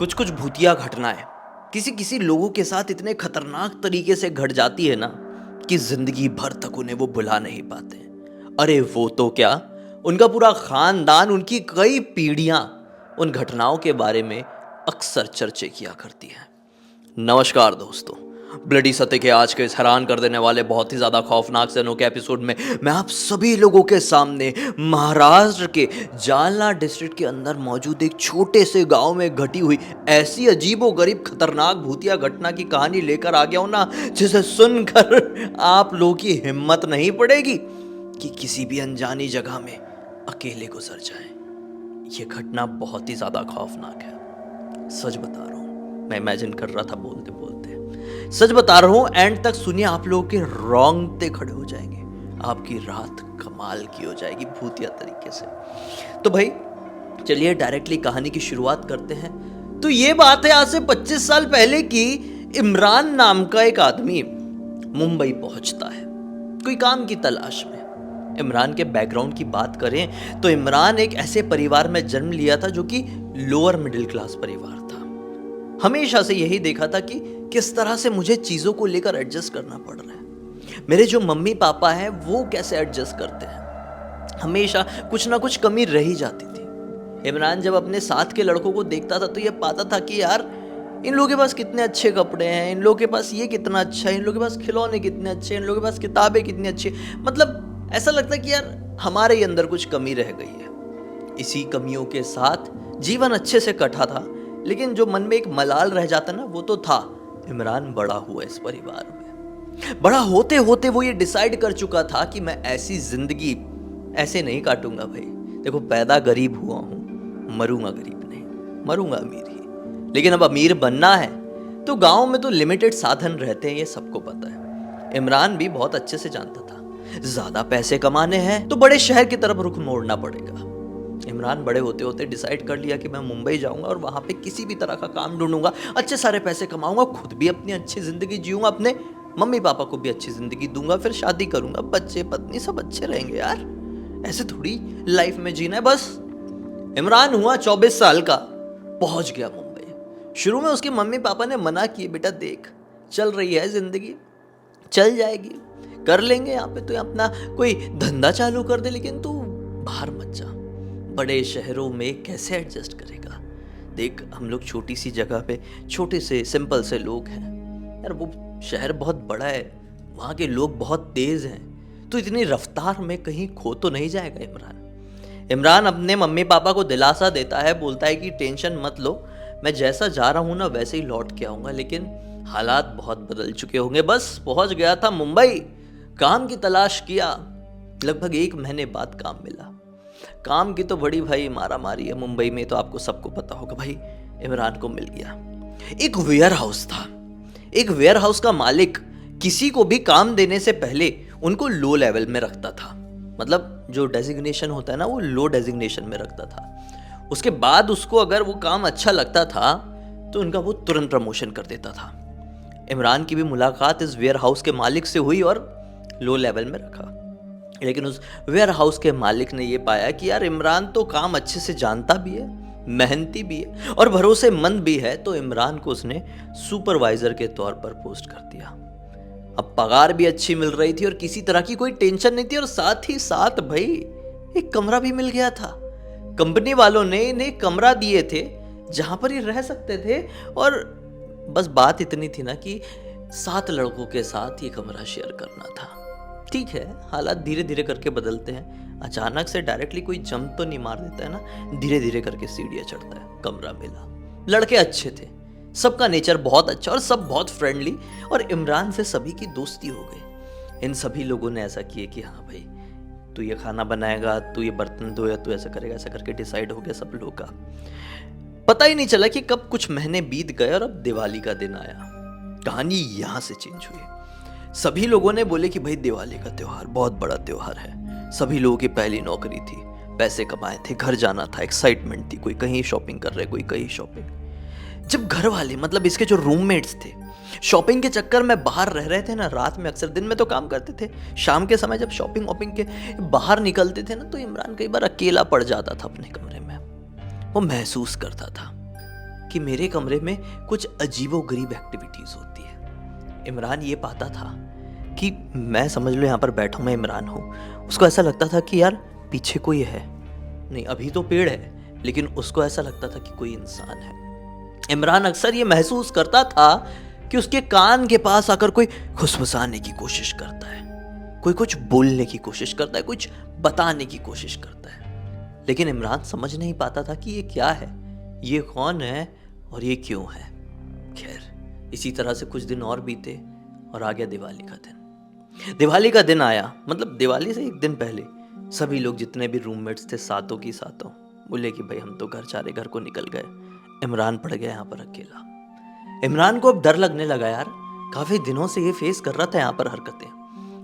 कुछ कुछ भूतिया घटनाएं किसी किसी लोगों के साथ इतने खतरनाक तरीके से घट जाती है ना कि जिंदगी भर तक उन्हें वो भुला नहीं पाते। अरे वो तो क्या, उनका पूरा खानदान, उनकी कई पीढ़ियां उन घटनाओं के बारे में अक्सर चर्चे किया करती हैं। नमस्कार दोस्तों, ब्लडी सत्य के आज के इस हैरान कर देने वाले बहुत ही ज़्यादा खौफनाक से अनोखे एपिसोड में मैं आप सभी लोगों के सामने महाराष्ट्र के जालना डिस्ट्रिक्ट के अंदर मौजूद एक छोटे से गांव में घटी हुई ऐसी अजीबोगरीब खतरनाक भूतिया घटना की कहानी लेकर आ गया हूं ना, जिसे सुनकर आप लोगों की हिम्मत नहीं पड़ेगी कि किसी भी अनजानी जगह में अकेले गुजर जाए। ये घटना बहुत ही ज़्यादा खौफनाक है, सच बता रहा हूँ। मैं इमेजिन कर रहा था बोलते बोलते, सच बता रहा हूँ। एंड तक सुनिए, आप लोगों के रोंगटे खड़े हो जाएंगे, आपकी रात कमाल की हो जाएगी भूतिया तरीके से। तो भाई चलिए डायरेक्टली कहानी की शुरुआत करते हैं। तो ये बात है आज से 25 साल पहले की। इमरान नाम का एक आदमी मुंबई पहुंचता है कोई काम की तलाश में। इमरान के बैकग्राउंड की बात करें तो इमरान एक ऐसे परिवार में जन्म लिया था जो कि लोअर मिडिल क्लास परिवार था। हमेशा से यही देखा था कि किस तरह से मुझे चीज़ों को लेकर एडजस्ट करना पड़ रहा है। मेरे जो मम्मी पापा हैं वो कैसे एडजस्ट करते हैं, हमेशा कुछ ना कुछ कमी रह ही जाती थी। इमरान जब अपने साथ के लड़कों को देखता था तो ये पाता था कि यार इन लोगों के पास कितने अच्छे कपड़े हैं, इन लोगों के पास ये कितना अच्छा है, इन लोगों के पास खिलौने कितने अच्छे हैं, इन लोगों के पास किताबें कितनी अच्छी। मतलब ऐसा लगता है कि यार हमारे ही अंदर कुछ कमी रह गई है। इसी कमियों के साथ जीवन अच्छे से कटा था, लेकिन जो मन में एक मलाल रह जाता ना, वो तो था। इमरान बड़ा हुआ इस परिवार में। बड़ा होते होते वो ये डिसाइड कर चुका था कि मैं ऐसी जिंदगी ऐसे नहीं काटूंगा भाई। देखो, पैदा गरीब हुआ हूं, मरूंगा गरीब नहीं, मरूंगा अमीर ही। लेकिन अब अमीर बनना है तो गांव में तो लिमिटेड साधन रहते हैं, ये सबको पता है। इमरान भी बहुत अच्छे से जानता था, ज्यादा पैसे कमाने हैं तो बड़े शहर की तरफ रुख मोड़ना पड़ेगा। इमरान बड़े होते होते डिसाइड कर लिया कि मैं मुंबई जाऊंगा और वहां पे किसी भी तरह का काम ढूंढूंगा, अच्छे सारे पैसे कमाऊंगा, खुद भी अपनी अच्छी जिंदगी जीऊंगा, अपने मम्मी पापा को भी अच्छी जिंदगी दूंगा, फिर शादी करूंगा, बच्चे पत्नी सब अच्छे रहेंगे। यार ऐसे थोड़ी लाइफ में जीना है बस। इमरान हुआ 24 साल का, पहुंच गया मुंबई। शुरू में उसके मम्मी पापा ने मना किए, बेटा देख चल रही है जिंदगी, चल जाएगी, कर लेंगे यहाँ पे, तो अपना कोई धंधा चालू कर दे, लेकिन तू बाहर मत जा, बड़े शहरों में कैसे एडजस्ट करेगा। देख हम लोग छोटी सी जगह पे छोटे से सिंपल से लोग हैं यार, वो शहर बहुत बड़ा है, वहाँ के लोग बहुत तेज हैं, तो इतनी रफ्तार में कहीं खो तो नहीं जाएगा इमरान अपने मम्मी पापा को दिलासा देता है, बोलता है कि टेंशन मत लो, मैं जैसा जा रहा हूँ ना वैसे ही लौट के आऊँगा। लेकिन हालात बहुत बदल चुके होंगे। बस पहुँच गया था मुंबई, काम की तलाश किया, लगभग 1 महीने बाद काम मिला। काम की तो बड़ी भाई मारा मारी है मुंबई में, तो आपको सबको पता होगा। भाई इमरान को मिल गया एक वेयर हाउस था। एक वेयर हाउस का मालिक किसी को भी काम देने से पहले उनको लो लेवल में रखता था, मतलब जो डेजिग्नेशन होता है ना, वो लो डेजिग्नेशन में रखता था। उसके बाद उसको अगर वो काम अच्छा लगता था तो उनका वो तुरंत प्रमोशन कर देता था। इमरान की भी मुलाकात इस वेयर हाउस के मालिक से हुई और लो लेवल में रखा। लेकिन उस वेयर हाउस के मालिक ने ये पाया कि यार इमरान तो काम अच्छे से जानता भी है, मेहनती भी है और भरोसेमंद भी है, तो इमरान को उसने सुपरवाइजर के तौर पर पोस्ट कर दिया। अब पगार भी अच्छी मिल रही थी और किसी तरह की कोई टेंशन नहीं थी, और साथ ही साथ भाई एक कमरा भी मिल गया था। कंपनी वालों ने इन्हें कमरा दिए थे जहां पर ये रह सकते थे, और बस बात इतनी थी ना कि 7 लड़कों के साथ ये कमरा शेयर करना था। ठीक है, हालात धीरे धीरे करके बदलते हैं, अचानक से डायरेक्टली कोई जंप तो नहीं मार देता है ना, धीरे धीरे करके सीढ़ियाँ चढ़ता है। कमरा मिला, लड़के अच्छे थे, सबका नेचर बहुत अच्छा और सब बहुत फ्रेंडली, और इमरान से सभी की दोस्ती हो गई। इन सभी लोगों ने ऐसा किया कि हाँ भाई तू ये खाना बनाएगा, तू ये बर्तन धोया, तू ऐसा करेगा, ऐसा करके डिसाइड हो गया सब लोगों का। पता ही नहीं चला कि कब कुछ महीने बीत गए और अब दिवाली का दिन आया। कहानी यहाँ से चेंज हुई। सभी लोगों ने बोले कि भाई दिवाली का त्योहार बहुत बड़ा त्योहार है। सभी लोगों की पहली नौकरी थी, पैसे कमाए थे, घर जाना था, एक्साइटमेंट थी, कोई कहीं शॉपिंग कर रहे, कोई कहीं शॉपिंग। जब घर वाले, मतलब इसके जो रूममेट्स थे, शॉपिंग के चक्कर में बाहर रह रहे थे ना, रात में अक्सर, दिन में तो काम करते थे, शाम के समय जब शॉपिंग वॉपिंग के बाहर निकलते थे ना, तो इमरान कई बार अकेला पड़ जाता था अपने कमरे में। वो महसूस करता था कि मेरे कमरे में कुछ अजीबोगरीब एक्टिविटीज़ होती है। इमरान ये पाता था कि मैं समझ लो यहाँ पर बैठा हूँ, मैं इमरान हूँ। उसको ऐसा लगता था कि यार पीछे कोई है, नहीं अभी तो पेड़ है, लेकिन उसको ऐसा लगता था कि कोई इंसान है। इमरान अक्सर ये महसूस करता था कि उसके कान के पास आकर कोई खुसफुसाने की कोशिश करता है, कोई कुछ बोलने की कोशिश करता है, कुछ बताने की कोशिश करता है। लेकिन इमरान समझ नहीं पाता था कि ये क्या है, ये कौन है और ये क्यों है। खैर, इसी तरह से कुछ दिन और बीते और आ गया दिवाली का दिन। दिवाली का दिन आया, मतलब दिवाली से एक दिन पहले सभी लोग जितने भी रूममेट्स थे सातों की सातों बोले कि भाई हम तो घर को निकल गए। इमरान पड़ गया यहाँ पर अकेला। इमरान को अब डर लगने लगा यार, काफी दिनों से ये फेस कर रहा था यहाँ पर हरकतें,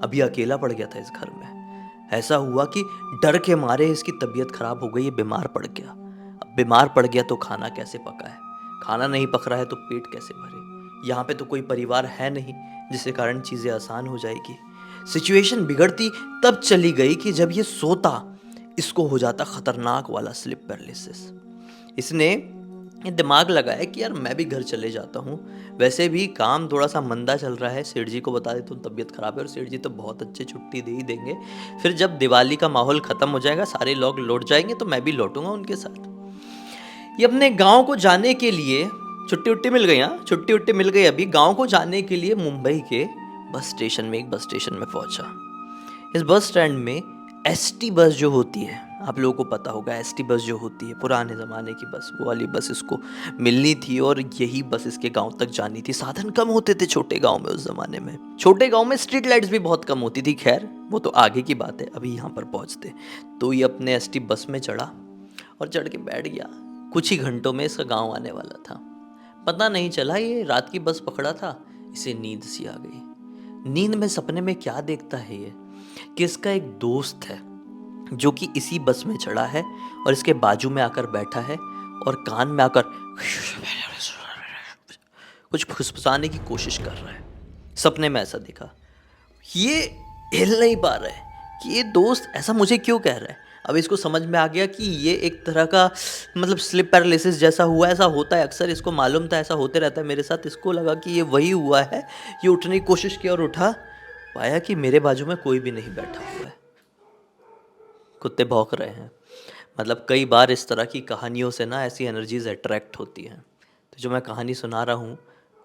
अभी अकेला पड़ गया था इस घर में। ऐसा हुआ कि डर के मारे इसकी तबीयत खराब हो गई, ये बीमार पड़ गया। अब बीमार पड़ गया तो खाना कैसे पकाए, खाना नहीं पक रहा है तो पेट कैसे भरे। यहाँ पे तो कोई परिवार है नहीं जिसके कारण चीजें आसान हो जाएगी। सिचुएशन बिगड़ती तब चली गई कि जब ये सोता इसको हो जाता खतरनाक वाला स्लिप पैरालिसिस। इसने ये दिमाग लगाया कि यार मैं भी घर चले जाता हूँ, वैसे भी काम थोड़ा सा मंदा चल रहा है, सेठ जी को बता देता हूँ तबीयत खराब है और सेठ जी तो बहुत अच्छे छुट्टी दे ही देंगे। फिर जब दिवाली का माहौल खत्म हो जाएगा, सारे लोग लौट जाएंगे तो मैं भी लौटूंगा उनके साथ। ये अपने गाँव को जाने के लिए छुट्टी उट्टी मिल गई, हाँ छुट्टी उट्टी मिल गई, अभी गाँव को जाने के लिए मुंबई के बस स्टेशन में एक बस स्टेशन में पहुंचा। इस बस स्टैंड में एसटी बस जो होती है, आप लोगों को पता होगा एसटी बस जो होती है पुराने ज़माने की बस, वो वाली बस इसको मिलनी थी और यही बस इसके गांव तक जानी थी। साधन कम होते थे छोटे गांव में उस ज़माने में, छोटे गांव में स्ट्रीट लाइट्स भी बहुत कम होती थी। खैर वो तो आगे की बात है, अभी यहाँ पर पहुँचते। तो ये अपने एसटी बस में चढ़ा और चढ़ के बैठ गया। कुछ ही घंटों में इसका गाँव आने वाला था। पता नहीं चला ये रात की बस पकड़ा था, इसे नींद सी आ गई। नींद में सपने में क्या देखता है ये कि इसका एक दोस्त है जो कि इसी बस में चढ़ा है और इसके बाजू में आकर बैठा है और कान में आकर कुछ फुसफुसाने की कोशिश कर रहा है। सपने में ऐसा देखा। ये हिल नहीं पा रहा है कि ये दोस्त ऐसा मुझे क्यों कह रहा है। अब इसको समझ में आ गया कि ये एक तरह का मतलब स्लिप पैरालिसिस जैसा हुआ, ऐसा होता है अक्सर, इसको मालूम था ऐसा होते रहता है मेरे साथ। इसको लगा कि ये वही हुआ है। ये उठने की कोशिश की और उठा, पाया कि मेरे बाजू में कोई भी नहीं बैठा हुआ है, कुत्ते भौंक रहे हैं। मतलब कई बार इस तरह की कहानियों से ना ऐसी एनर्जीज अट्रैक्ट होती हैं। तो जो मैं कहानी सुना रहा हूँ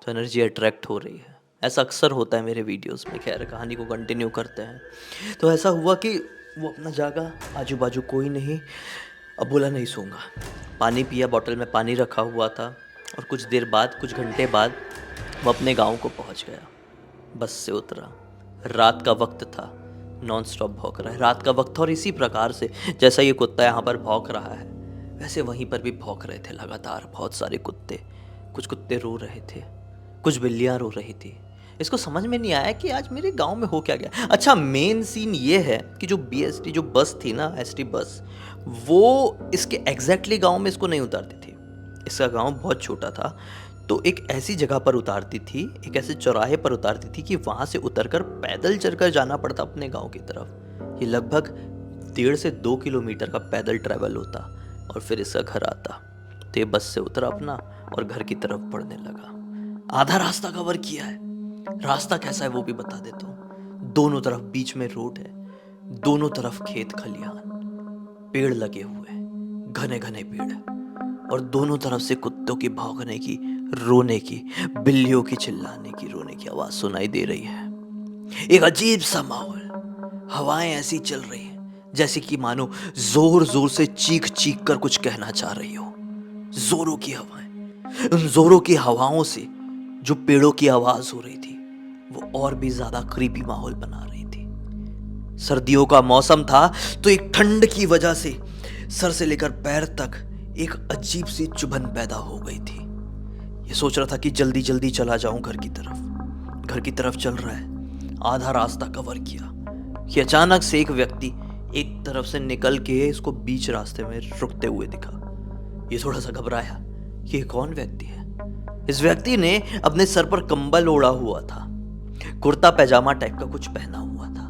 तो एनर्जी अट्रैक्ट हो रही है, ऐसा अक्सर होता है मेरे वीडियोस में। खैर कहानी को कंटिन्यू करते हैं। तो ऐसा हुआ कि वो अपना जागा, आजू बाजू कोई नहीं। अब बोला नहीं सोऊंगा, पानी पिया, बोतल में पानी रखा हुआ था और कुछ देर बाद, कुछ घंटे बाद वो अपने गाँव को पहुँच गया। बस से उतरा, रात का वक्त था, नॉन स्टॉप भौंक रहा है, रात का वक्त था। और इसी प्रकार से जैसा ये कुत्ता यहाँ पर भौंक रहा है वैसे वहीं पर भी भौंक रहे थे लगातार बहुत सारे कुत्ते। कुछ कुत्ते रो रहे थे, कुछ बिल्लियाँ रो रही थी। इसको समझ में नहीं आया कि आज मेरे गांव में हो क्या गया। अच्छा, मेन सीन ये है कि जो बीएसटी जो बस थी ना, एसटी बस, वो इसके एग्जैक्टली गांव में इसको नहीं उतारती थी। इसका गांव बहुत छोटा था, तो एक ऐसी जगह पर उतारती थी, एक ऐसे चौराहे पर उतारती थी कि वहाँ से उतरकर पैदल चलकर जाना पड़ता अपने गांव की तरफ। ये लगभग 1.5 से 2 किलोमीटर का पैदल ट्रैवल होता और फिर इसका घर आता। तो ये बस से उतरा अपना और घर की तरफ बढ़ने लगा। आधा रास्ता कवर किया है। रास्ता कैसा है वो भी बता देता हूँ। दोनों तरफ बीच में रोड है, दोनों तरफ खेत खलिहान, पेड़ लगे हुए, घने घने पेड़, और दोनों तरफ से कुत्तों की भौंकने की, रोने की, बिल्लियों की चिल्लाने की, रोने की आवाज सुनाई दे रही है। एक अजीब सा माहौल, हवाएं ऐसी चल रही हैं जैसे कि मानो जोर जोर से चीख चीख कर कुछ कहना चाह रही हो। जोरों की हवाएं, उन जोरों की हवाओं से जो पेड़ों की आवाज हो रही थी वो और भी ज्यादा क्रीपी माहौल बना रही थी। सर्दियों का मौसम था तो एक ठंड की वजह से सर से लेकर पैर तक एक अजीब सी चुभन पैदा हो गई थी। ये सोच रहा था कि जल्दी जल्दी चला जाऊं घर की तरफ। घर की तरफ चल रहा है, आधा रास्ता कवर किया कि अचानक से एक व्यक्ति एक तरफ से निकल के इसको बीच रास्ते में रुकते हुए दिखा। ये थोड़ा सा घबराया कि ये कौन व्यक्ति है। इस व्यक्ति ने अपने सर पर कंबल ओढ़ा हुआ था, कुर्ता पैजामा टाइप का कुछ पहना हुआ था,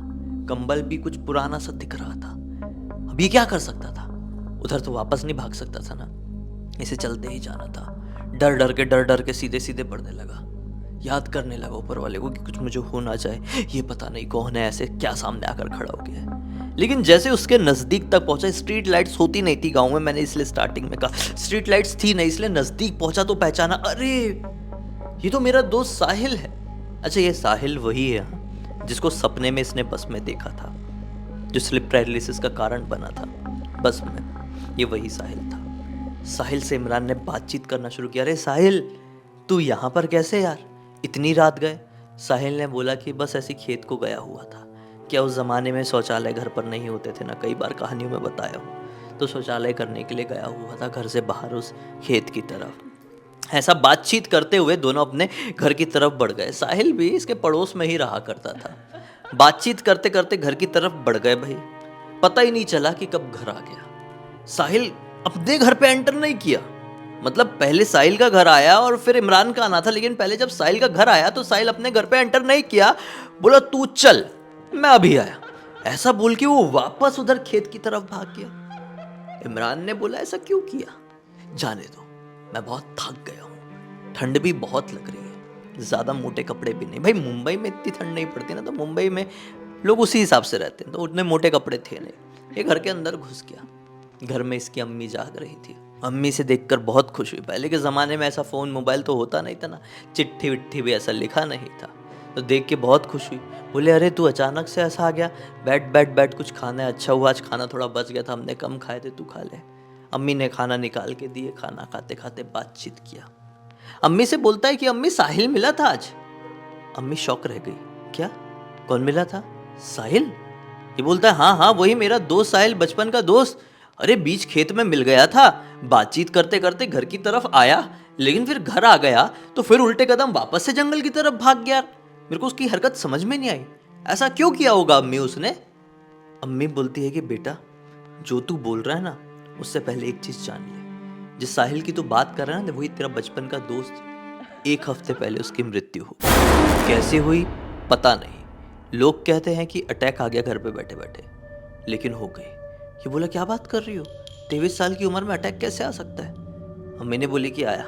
कंबल भी कुछ पुराना सा दिख रहा था। अब ये क्या कर सकता था, उधर तो वापस नहीं भाग सकता था ना, इसे चलते ही जाना था। डर डर के सीधे सीधे पढ़ने लगा। याद करने लगा ऊपर वाले को कि कुछ मुझे हो ना जाए, ये पता नहीं कौन है, ऐसे क्या सामने आकर खड़ा हो गया है। लेकिन जैसे उसके नजदीक तक पहुंचा, स्ट्रीट लाइट्स होती नहीं थी गांव में, मैंने इसलिए स्टार्टिंग में कहा स्ट्रीट लाइट्स थी नहीं, इसलिए नजदीक पहुंचा तो पहचाना, अरे ये तो मेरा दोस्त साहिल है। अच्छा, ये साहिल वही है जिसको सपने में इसने बस में देखा था, जो स्लिप पैरालिसिस का कारण बना था बस में, ये वही साहिल था। साहिल से इमरान ने बातचीत करना शुरू किया। अरे साहिल, तू यहाँ पर कैसे यार, इतनी रात गए? साहिल ने बोला कि बस ऐसी खेत को गया हुआ था। क्या उस ज़माने में शौचालय घर पर नहीं होते थे ना, कई बार कहानियों में बताया हूँ, तो शौचालय करने के लिए गया हुआ था घर से बाहर उस खेत की तरफ। ऐसा बातचीत करते हुए दोनों अपने घर की तरफ बढ़ गए। साहिल भी इसके पड़ोस में ही रहा करता था। बातचीत करते करते घर की तरफ बढ़ गए भाई। पता ही नहीं चला कि कब घर आ गया। साहिल अपने घर पे एंटर नहीं किया, मतलब पहले साहिल का घर आया और फिर इमरान का आना था, लेकिन पहले जब साहिल का घर आया तो साहिल अपने घर पे एंटर नहीं किया। बोला तू चल, मैं अभी आया, ऐसा बोल के वो वापस उधर खेत की तरफ भाग गया। इमरान ने बोला ऐसा क्यों किया? जाने दो, मैं बहुत थक गया हूँ, ठंड भी बहुत लग रही है, ज्यादा मोटे कपड़े भी नहीं। भाई मुंबई में इतनी ठंड नहीं पड़ती ना, तो मुंबई में लोग उसी हिसाब से रहते हैं, तो उतने मोटे कपड़े थे नहीं। ये घर के अंदर घुस गया। घर में इसकी अम्मी जाग रही थी। अम्मी से देखकर बहुत खुश हुई। पहले के ज़माने में ऐसा फ़ोन मोबाइल तो होता नहीं था ना, चिट्ठी विट्ठी भी ऐसा लिखा नहीं था, तो देख के बहुत खुश हुई। बोले अरे तू अचानक से ऐसा आ गया, बैठ बैठ बैठ, कुछ खाना है। अच्छा हुआ आज खाना थोड़ा बच गया था, हमने कम खाए थे, तू खा ले। अम्मी ने खाना निकाल के दिए, खाना खाते खाते बातचीत किया। अम्मी से बोलता है कि अम्मी साहिल मिला था आज। अम्मी शॉक रह गई। क्या? कौन मिला था? साहिल? ये बोलता है हाँ हाँ वही मेरा दोस्त साहिल, बचपन का दोस्त। अरे बीच खेत में मिल गया था, बातचीत करते करते घर की तरफ आया, लेकिन फिर घर आ गया तो फिर उल्टे कदम वापस से जंगल की तरफ भाग गया। मेरे को उसकी हरकत समझ में नहीं आई, ऐसा क्यों किया होगा अम्मी उसने? अम्मी बोलती है कि बेटा जो तू बोल रहा है ना, उससे पहले एक चीज जान ले, जिस साहिल की तू बात कर रहा है ना, वही तेरा बचपन का दोस्त। 1 हफ्ते पहले उसकी मृत्यु हो। कैसे हुई पता नहीं, लोग कहते हैं कि अटैक आ गया घर पे बैठे बैठे, लेकिन हो गई। ये बोला क्या बात कर रही हो, 23 साल की उम्र में अटैक कैसे आ सकता है? अम्मी ने बोली कि आया,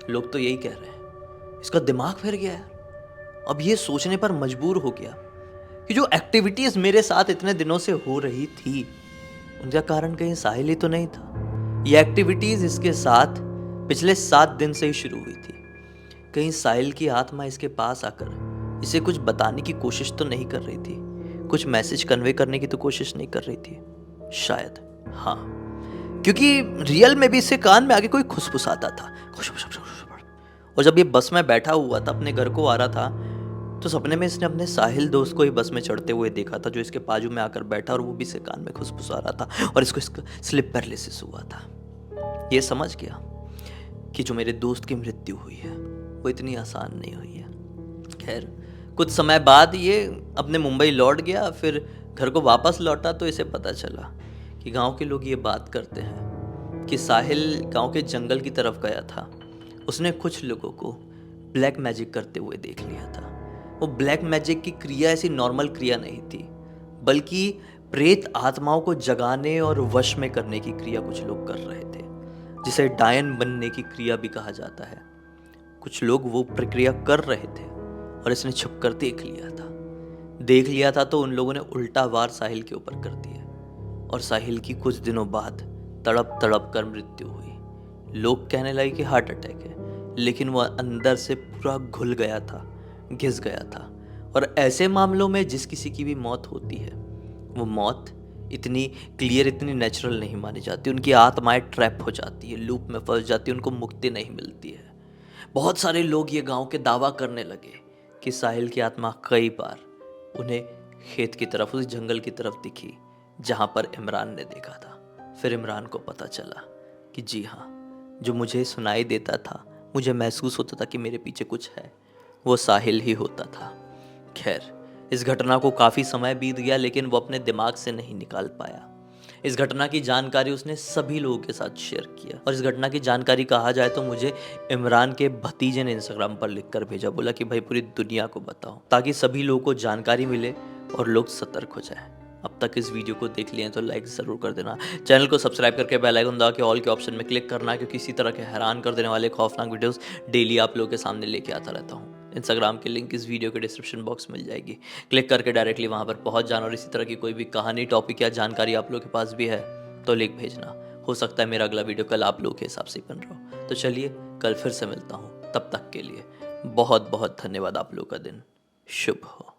लोग तो यही कह रहे हैं। इसका दिमाग फिर गया यार। अब ये सोचने पर मजबूर हो गया कि जो एक्टिविटीज मेरे साथ इतने दिनों से हो रही थी, उनका कारण कहीं साहिल ही तो नहीं था। ये एक्टिविटीज इसके साथ पिछले 7 दिन से ही शुरू हुई थी। कहीं साहिल की आत्मा इसके पास आकर इसे कुछ बताने की कोशिश तो नहीं कर रही थी, कुछ मैसेज कन्वे करने की तो कोशिश नहीं कर रही थी शायद। हाँ, क्योंकि रियल में भी इसके कान में आगे कोई खुसफुसाता था, और जब ये बस में बैठा हुआ था, अपने घर को आ रहा था, तो सपने में इसने अपने साहिल दोस्त को ही बस में चढ़ते हुए देखा था, जो इसके बाजू में आकर बैठा और वो भी इसके कान में खुसफुसा रहा था, और इसको स्लिप पैरालिसिस हुआ था। ये समझ गया कि जो मेरे दोस्त की मृत्यु हुई है वो इतनी आसान नहीं हुई है। खैर, कुछ समय बाद ये अपने मुंबई लौट गया। फिर घर को वापस लौटा तो इसे पता चला कि गांव के लोग ये बात करते हैं कि साहिल गांव के जंगल की तरफ गया था। उसने कुछ लोगों को ब्लैक मैजिक करते हुए देख लिया था। वो ब्लैक मैजिक की क्रिया ऐसी नॉर्मल क्रिया नहीं थी, बल्कि प्रेत आत्माओं को जगाने और वश में करने की क्रिया कुछ लोग कर रहे थे, जिसे डायन बनने की क्रिया भी कहा जाता है। कुछ लोग वो प्रक्रिया कर रहे थे और इसने छुपकर देख लिया था तो उन लोगों ने उल्टा वार साहिल के ऊपर कर दिया, और साहिल की कुछ दिनों बाद तड़प तड़प कर मृत्यु हुई। लोग कहने लगे कि हार्ट अटैक है, लेकिन वह अंदर से पूरा घुल गया था, घिस गया था। और ऐसे मामलों में जिस किसी की भी मौत होती है, वो मौत इतनी क्लियर, इतनी नेचुरल नहीं मानी जाती। उनकी आत्माएं ट्रैप हो जाती है, लूप में फंस जाती है, उनको मुक्ति नहीं मिलती है। बहुत सारे लोग ये गांव के दावा करने लगे कि साहिल की आत्मा कई बार उन्हें खेत की तरफ, उस जंगल की तरफ दिखी जहां पर इमरान ने देखा था। फिर इमरान को पता चला कि जी हाँ, जो मुझे सुनाई देता था, मुझे महसूस होता था कि मेरे पीछे कुछ है, वो साहिल ही होता था। खैर, इस घटना को काफ़ी समय बीत गया, लेकिन वो अपने दिमाग से नहीं निकाल पाया। इस घटना की जानकारी उसने सभी लोगों के साथ शेयर किया, और इस घटना की जानकारी कहा जाए तो मुझे इमरान के भतीजे ने इंस्टाग्राम पर लिखकर भेजा। बोला कि भाई पूरी दुनिया को बताओ, ताकि सभी लोगों को जानकारी मिले और लोग सतर्क हो जाए। अब तक इस वीडियो को देख लिए हैं तो लाइक ज़रूर कर देना। चैनल को सब्सक्राइब करके बेल आइकन दबा के ऑल के ऑप्शन में क्लिक करना, क्योंकि इसी तरह के हैरान कर देने वाले खौफनाक वीडियोस डेली आप लोगों के सामने लेके आता रहता हूँ। इंस्टाग्राम की लिंक इस वीडियो के डिस्क्रिप्शन बॉक्स मिल जाएगी, क्लिक करके डायरेक्टली वहाँ पर पहुँच जाना। और इसी तरह की कोई भी कहानी, टॉपिक या जानकारी आप लोगों के पास भी है तो लिख भेजना। हो सकता है मेरा अगला वीडियो कल आप लोगों के हिसाब से बन रहा हो। तो चलिए कल फिर से मिलता हूँ, तब तक के लिए बहुत बहुत धन्यवाद। आप लोगों का दिन शुभ हो।